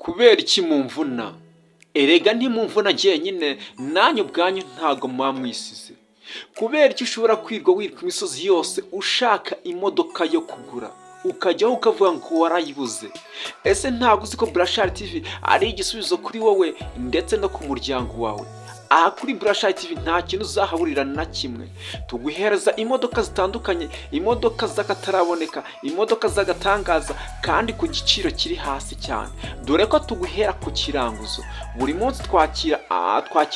kubera iki mumvuna? Erega ntimumvuna jyenyine, nanyu ubwanyu ntago mwamwisize. Kubera iki ushobora kwirwa wirwa imisozi yose ushaka imodoka yo kugura, ukajyaho ukavuga ngo warayibuze? Ese ntabwo uzi ko Burashari TV ari igisubizo kuri wowe ndetse no ku muryango wawe? Aha kuri Burashari TV nta kintu uzahaburira na kimwe. Tuguhereza imodoka zitandukanye, imodoka z'akataraboneka, imodoka z'agatangaza, kandi ku giciro kiri hasi cyane. Dore ko tuguhera ku kiranguzo. Buri munsi twakira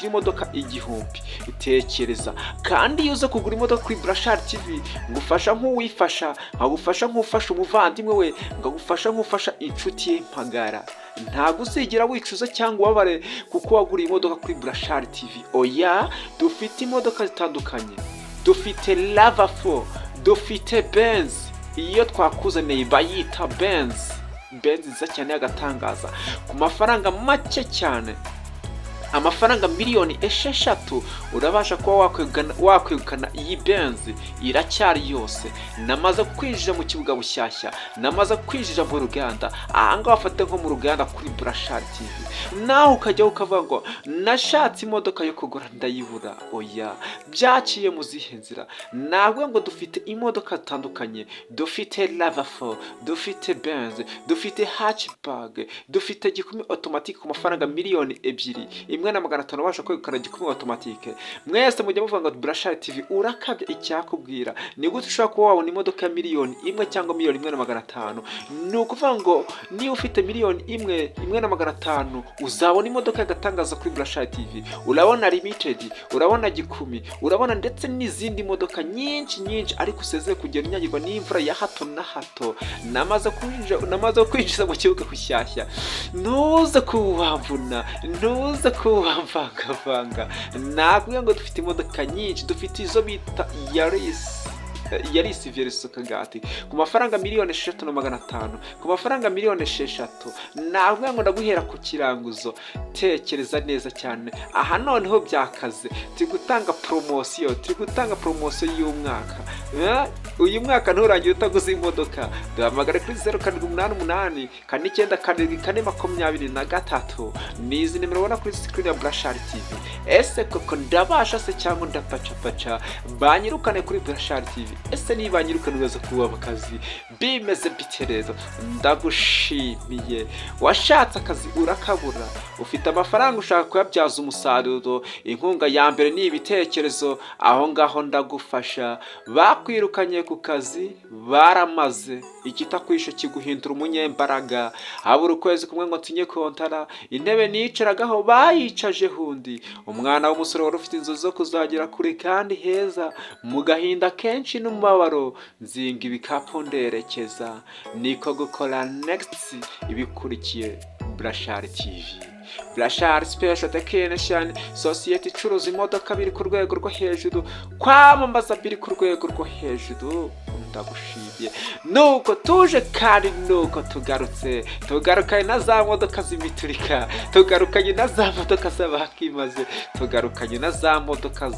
imodoka 1000. Itekereza. Kandi iyo uza kugura imodoka kuri Burashari TV, ngufasha nk'uwifasha, nkagufasha nk'ufasha umuvandimwe we, ngagufasha nk'ufasha inshuti ye mpagara. Ntabwo uzigira wicuza cyangwa ubabare kuko waguriye imodoka kuri Burashari TV. Oya, dufite imodoka zitandukanye. Dufite Lava 4, dufite benzi. Iyo twakuzaniye bayita benzi. Benzi nziza cyane y'agatangaza ku mafaranga make cyane. Amafaranga miliyoni 6 urabasha kuba wakwegukana iyi benzi. Iracyari yose. Namaze kwinjira mu kibuga bushyashya, namaze kwinjira mu ruganda. Ahanga wafate nko mu ruganda kuri Burashari TV, naho ukajya ukavuga ngo nashatse imodoka yo kugura ndayibura. Oya, byaciye mu zihe nzira? Ntabwo ngo dufite imodoka zitandukanye. Dufite Lava 4, dufite benzi, dufite hatchback, dufite gikumi automatic ku mafaranga miliyoni 2. Imwe na 500 ubasha kwegukana gikumi automatic. Mwese mujya muvuga ngo Burashari TV urakabya icyakubwira. Ni gute ushobora kuba wabona imodoka ya miliyoni 1 cyangwa miliyoni 1,500? Ni ukuvuga ngo niba ufite miliyoni 1,500 uzabona imodoka y'agatangaza kuri Burashari TV. Urabona limited, urabona gikumi, urabona ndetse n'izindi modoka nyinshi, ariko usezeye kugera unyagirwa n'imvura ya hato na hato. Namaze kwinjiza mu kibuga kushyashya. Ntuze kuwamvuna, ntuze kuwamvanga. Ntabwo ngo dufite imodoka nyinshi. Dufite izo bita Yaris verso Kagati ku mafaranga miliyoni 6,500, ku mafaranga miliyoni 6. Ntabwo ngo ndaguhera ku kiranguzo. Tekereza neza cyane. Aha noneho byakaze. Turi gutanga promotion y'umwaka. Uyu mwaka nturangira utaguze imodoka. Duhamagare kuri 0788 49 nizi nimero ubona kuri screen ya Burashari TV. Ese koko ndabasha se cyangwa ndapacapaca? Banyirukane kuri Burashari TV. Ese niba nyirukana ubaza kuba akazi bimeze biterezo? Ndagushimiye. Washatse akazi urakabura, ufite amafaranga ushaka kuyabyaza umusaruro. Inkunga ya mbere ni ibitekerezo. Aho ngaho ndagufasha. Bakwirukanye ku kazi baramaze. Ikitakwishe kiguhindura umunyembaraga. Habura ukwezi kumwe ngo tunye kontara. Intebe nicaragaho bayicaje hundi. Umwana w'umusore wari ufite inzozi zo kuzagera kure kandi heza, mugahinda kenci n'umubabaro, nzinga ibikapu nderekeza. Niko gukora next ibikurikiye Burashari TV. Burashari Special Technician, sosiyete icuruza imodoka biri ku rwego rwo hejuru, kwamamaza biri ku rwego rwo hejuru. Ndagushimiye. Nuko tuje kandi nuko tugarukanye na za modoka z'imiturika, tugarukanye na za modoka z'abakimaze, tugarukanye na za modoka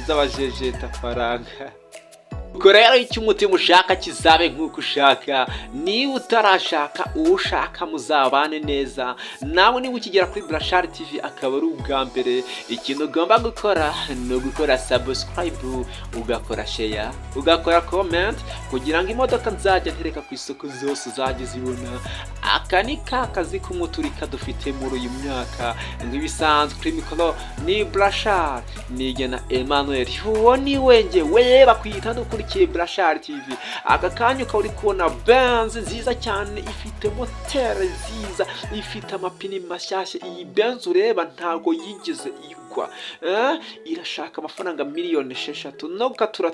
z'abajetafaranga. Ubwo rero icyo umutima ushaka kizabe nk'uko ushaka. Niba utarashaka uwo ushaka muzabane neza. Nawe niba ukigera kuri Burashari TV akaba ari ubwa mbere, ikintu ugomba gukora ni ugukora subscribe, ugakora share, ugakora comment, kugira ngo imodoka nzajya ntereka ku isoko zose uzajya zibona. Aka ni kazi k'umuturika dufite muri uyu mwaka. Nk'ibisanzwe kuri mikoro ni Burashari, nigena Emmanuel. Uwo ni wenge weba kwita ukurikiye Burashari TV. Aka kanya ukaba uri kubona benzi nziza cyane, ifite moteri nziza, ifite amapine mashyashya. Iyi benzi ureba ntago yigeze igwa. Irashaka amafaranga miliyoni 6. No gukatura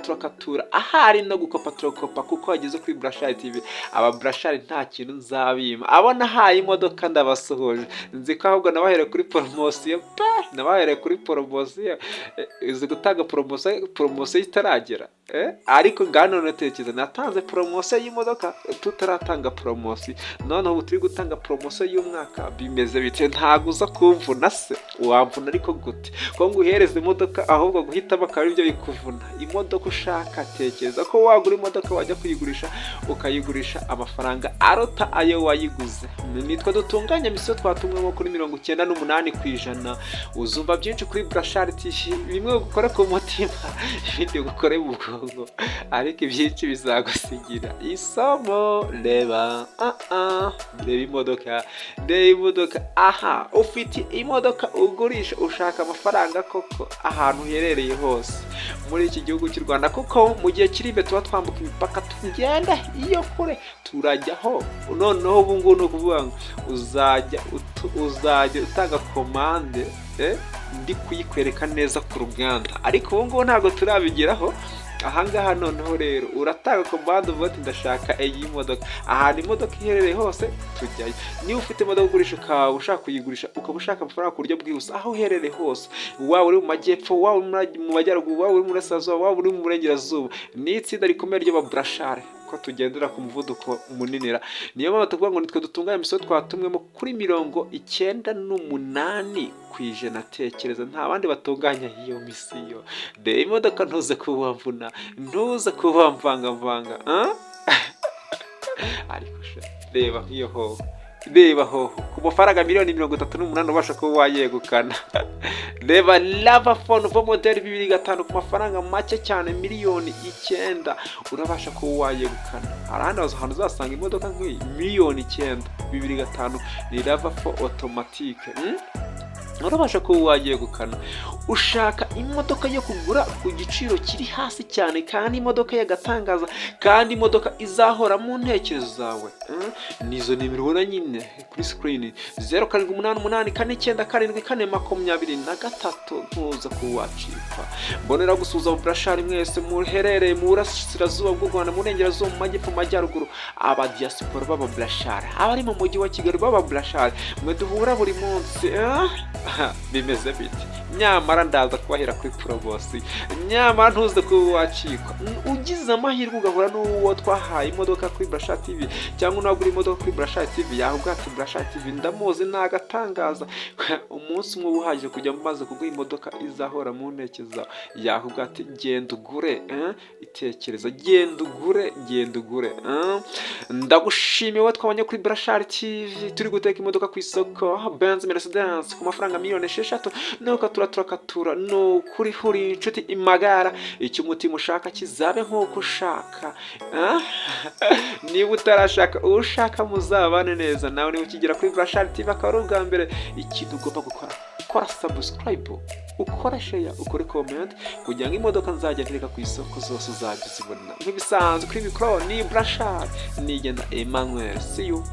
ahari no gukopa turakopa kuko wageze kuri Burashari TV. Aba Burashari nta kintu nzabima. Abona haye imodoka ndabasohoje. Nzi ko ahubwo nabahere kuri promotion. Nabahere kuri promotion. Izi gutanga promotion itaragera. ariko ngano natekereza natanze promotion y'imodoka tutaratanga promotion, noneho ubu turi gutanga promotion y'umwaka. Bimeze bite? Ntago uza kumvuna se? Wamvuna ariko gute? Ko nguhereza imodoka ahubwo guhitamo akaba ibyo bikuvuna. Imodoka ushaka, tekereza ko wagura imodoka wajya kuyigurisha ukayigurisha amafaranga arota ayo wayiguze. Nitwe dutunganya misiyo twatumwemo kuri 98%. Uzumva byinshi kuri BURASHARI TV, bimwe gukora ku mutima ibindi gukora mu bwonko, ariko ibyinshi bizagusigira isomo. Reba imodoka, aha ufite imodoka ugurisha ushaka amafaranga koko ahantu uherereye hose muri iki gihugu cy'u Rwanda, kuko mu gihe kiri imbere tuba twambuka imipaka tugenda iyo kure turajyaho. Noneho ubu ngubu ni ukuvuga ngo uzajya utanga komande ndi kuyikwereka neza ku ruganda, ariko ubu ngubu ntabwo turabigeraho. Ahangaha noneho rero uratanga komande uvuga ati ndashaka iyi modoka, ahantu imodoka iherereye hose tujyayo. Niba ufite imodoka ugurisha ukaba ushaka kuyigurisha, ukaba ushaka amafaranga ku buryo bwihuse, aho uherereye hose, waba uri mu majyepfo, waba uri mu majyaruguru, waba uri mu burasirazuba, waba uri mu burengerazuba, ni itsinda rikomeye ry'ababurashare ko tugendera ku muvuduko munini. Niyo mpamvu tuvuga ngo nitwe dutunganya imisoro twatumwemo kuri 98%. Tekereza nta bandi batunganya iyo misiyo. Reba imodoka ntuze kubamvuna, ntuze kubamvanga ariko reba nk'iyo hoho, reba hoho ku mafaranga 38,000,000 ubasha kuba wayegukana. Reba lava phone vo model 2005 ku mafaranga make cyane 9,000,000 urabasha kuba wayegukana. Arahandi ahantu uzasanga imodoka nk'iyi 9,000,000 2005 ni lava phone automatic. Urabasha kuba wayegukana. Ushaka imodoka yo kugura ku giciro kiri hasi cyane, kandi imodoka y'agatangaza, kandi imodoka izahora mu ntekerezo zawe. Nizo nimero ubona nyine kuri screen 0788497423. ntuza kuwacika. Mbonera gusuza BURASHARI mwese muherereye mu burasirazuba bw'u Rwanda, mu burengerazuba, mu majyepfo, mu majyaruguru, aba diaspora baba BURASHARI, abari mu mujyi wa Kigali baba BURASHARI, mwe duhura buri munsi. Bimeze biti? Nyamara ndaza kubahera kuri promotion, nyamara ntuze kuba wacikwa. Ugize amahirwe ugahura n'uwo twahaye imodoka kuri BURASHARI TV, cyangwa unagura imodoka kuri BURASHARI TV, yavuga ati BURASHARI TV ndamuzi nagatangaza. Umunsi umwe uhagije kujya maze kuguha imodoka izahora mu ntekerezo, yavuga ati genda ugure. Itekereza, genda ugure. Ndagushimiye twabanye kuri BURASHARI TV, turi guteka imodoka ku isoko, benzi Mercedes ku mafaranga 6,000,000. nuko turakatura no kuri huri inshuti imagara, icyo umutima ushaka kizabe nk'uko ushaka. Niba utarashaka ushaka muzabane neza. Nawe niba ukigera kuri BURASHARI TV akaba ari ubwa mbere, ikintu ugomba gukora, kora subscribe, ukore share, ukore comment, kugira ngo imodoka nzajya ntereka ku isoko zose uzajya uzibona. Nk'ibisanzwe kuri mikoro ni BURASHARI, nigenda Emmanuel. See you.